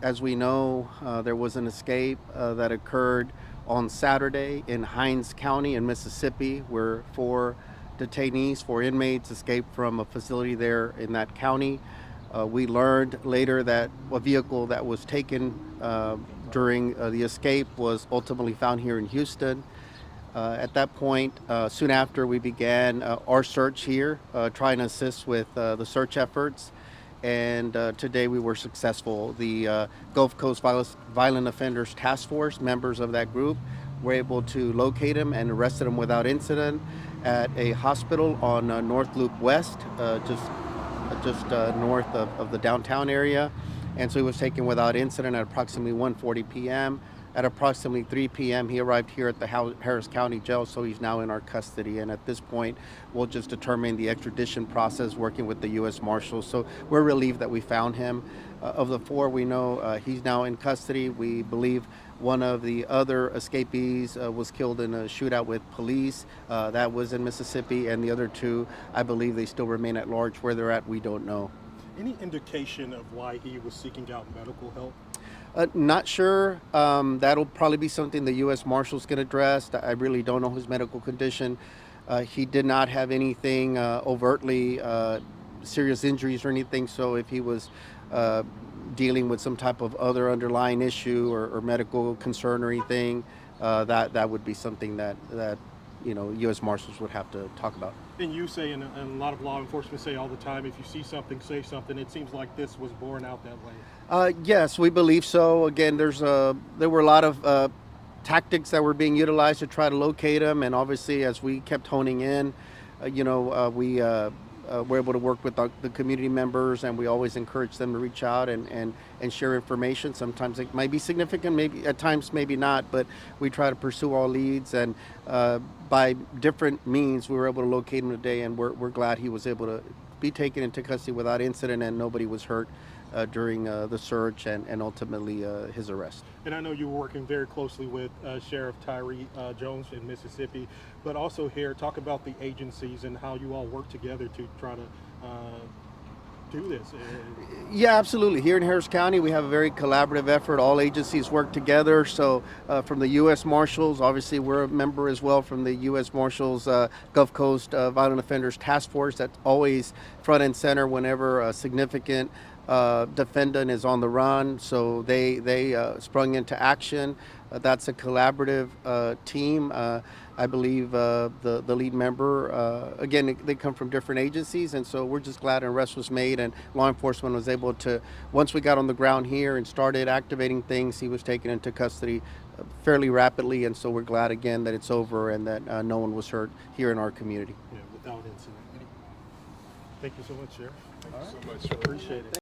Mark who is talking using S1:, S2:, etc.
S1: as we know, there was an escape that occurred on Saturday in Hinds County in Mississippi, where four inmates escaped from a facility there in that county. We learned later that a vehicle that was taken during the escape was ultimately found here in Houston. At that point, soon after, we began our search here, trying to assist with the search efforts. And today we were successful. The Gulf Coast Violent Offenders Task Force, members of that group, were able to locate him and arrested him without incident at a hospital on North Loop West, just north of the downtown area. And so he was taken without incident at approximately 1:40 p.m. At approximately 3 p.m., he arrived here at the Harris County Jail, so he's now in our custody. And at this point, we'll just determine the extradition process working with the U.S. Marshals. So we're relieved that we found him. Of the four, we know he's now in custody. We believe one of the other escapees was killed in a shootout with police. That was in Mississippi. And the other two, I believe they still remain at large. Where they're at, we don't know.
S2: Any indication of why he was seeking out medical help?
S1: Not sure. That'll probably be something the U.S. Marshals can address. I really don't know his medical condition. He did not have anything overtly serious injuries or anything. So if he was dealing with some type of other underlying issue or medical concern or anything, that would be something that U.S. Marshals would have to talk about.
S2: And you say, and a lot of law enforcement say all the time, if you see something, say something. It seems like this was borne out that way.
S1: Yes, we believe so. Again, there were a lot of tactics that were being utilized to try to locate him, and obviously, as we kept honing in, we were able to work with the community members, and we always encourage them to reach out and share information. Sometimes it might be significant, maybe at times maybe not, but we try to pursue all leads, and by different means we were able to locate him today, and we're glad he was able to be taken into custody without incident and nobody was hurt during the search and ultimately his arrest.
S2: And I know you were working very closely with Sheriff Tyree Jones in Mississippi, but also here, talk about the agencies and how you all work together to try to do this.
S1: Yeah, absolutely. Here in Harris County, we have a very collaborative effort. All agencies work together. So from the U.S. Marshals, obviously we're a member as well from the U.S. Marshals Gulf Coast Violent Offenders Task Force. That's always front and center whenever a significant defendant is on the run, so they sprung into action. That's a collaborative team. I believe the lead member, again, they come from different agencies, and so we're just glad an arrest was made and law enforcement was able to, once we got on the ground here and started activating things, he was taken into custody fairly rapidly, and so we're glad again that it's over and that no one was hurt here in our community.
S2: Yeah, without incident. Thank you so much, Sheriff.
S3: Thank you so much.
S2: Appreciate it.